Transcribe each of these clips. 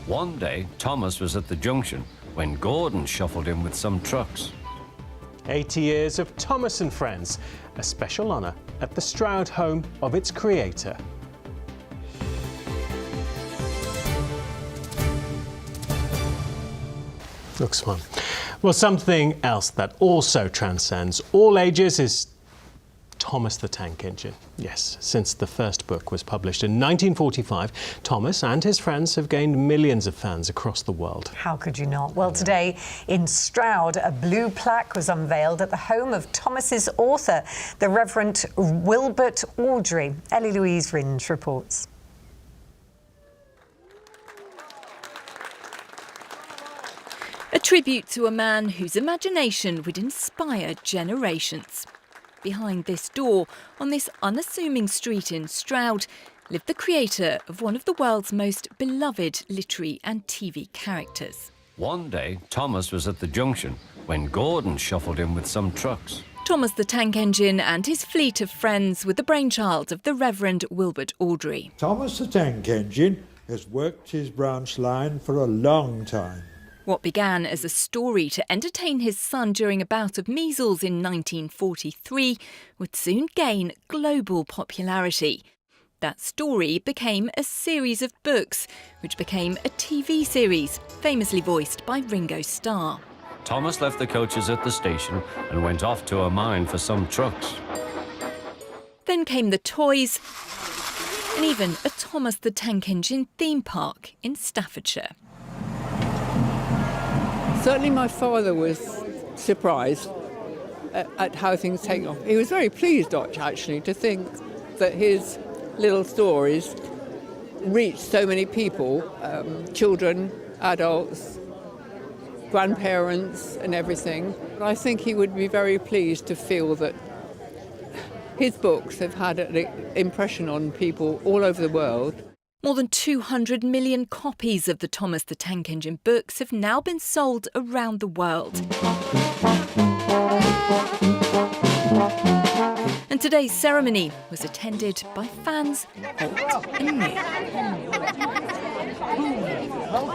One day, Thomas was at the junction when Gordon shuffled in with some trucks. 80 years of Thomas and Friends, a special honour at the Stroud home of its creator. Looks fun. Well, something else that also transcends all ages is Thomas the Tank Engine. Yes, since the first book was published in 1945, Thomas and his friends have gained millions of fans across the world. How could you not? Well, today in Stroud, a blue plaque was unveiled at the home of Thomas's author, the Reverend Awdry. Louise Ringe reports. A tribute to a man whose imagination would inspire generations. Behind this door, on this unassuming street in Stroud, lived the creator of one of the world's most beloved literary and TV characters. One day, Thomas was at the junction when Gordon shuffled in with some trucks. Thomas the Tank Engine and his fleet of friends were the brainchild of the Reverend Awdry. Thomas the Tank Engine has worked his branch line for a long time. What began as a story to entertain his son during a bout of measles in 1943 would soon gain global popularity. That story became a series of books, which became a TV series, famously voiced by Ringo Starr. Thomas left the coaches at the station and went off to a mine for some trucks. Then came the toys and even a Thomas the Tank Engine theme park in Staffordshire. Certainly my father was surprised at how things take off. He was very pleased, actually, to think that his little stories reached so many people, children, adults, grandparents and everything. I think he would be very pleased to feel that his books have had an impression on people all over the world. More than 200 million copies of the Thomas the Tank Engine books have now been sold around the world. And today's ceremony was attended by fans old and new.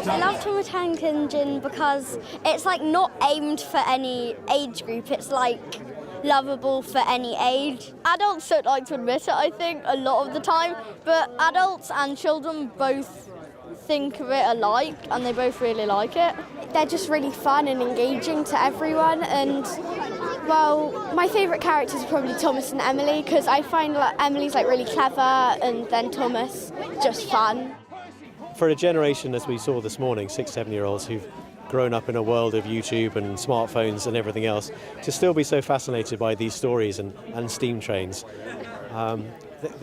I love Thomas the Tank Engine because it's like not aimed for any age group, it's like lovable for any age. Adults don't like to admit it, I think, a lot of the time, but adults and children both think of it alike and they both really like it. They're just really fun and engaging to everyone, and well, my favourite characters are probably Thomas and Emily because I find like Emily's like really clever and then Thomas just fun. For a generation, as we saw this morning, 6, 7-year-olds who've grown up in a world of YouTube and smartphones and everything else, to still be so fascinated by these stories and steam trains.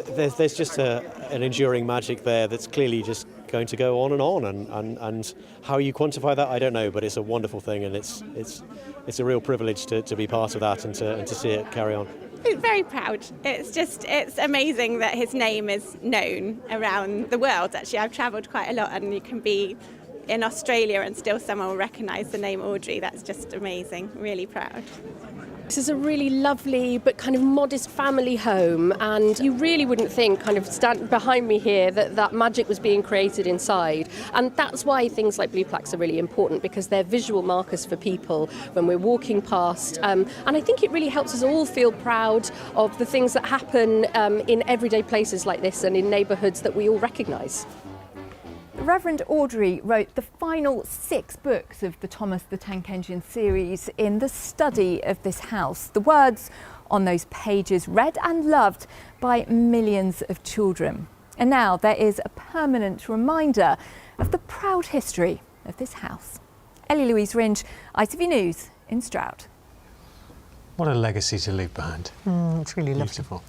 There's just an enduring magic there that's clearly just going to go on, and how you quantify that, I don't know, but it's a wonderful thing, and it's a real privilege to be part of that and to see it carry on. I'm very proud. It's amazing that his name is known around the world. Actually, I've travelled quite a lot, and you can be in Australia and still someone will recognise the name Awdry. That's just amazing. Really proud. This is a really lovely but kind of modest family home, and you really wouldn't think, kind of stand behind me here, that magic was being created inside. And that's why things like blue plaques are really important, because they're visual markers for people when we're walking past. And I think it really helps us all feel proud of the things that happen in everyday places like this and in neighbourhoods that we all recognise. Reverend Awdry wrote the final 6 books of the Thomas the Tank Engine series in the study of this house. The words on those pages read and loved by millions of children. And now there is a permanent reminder of the proud history of this house. Louise Ringe, ITV News in Stroud. What a legacy to leave behind. It's really lovely. Beautiful.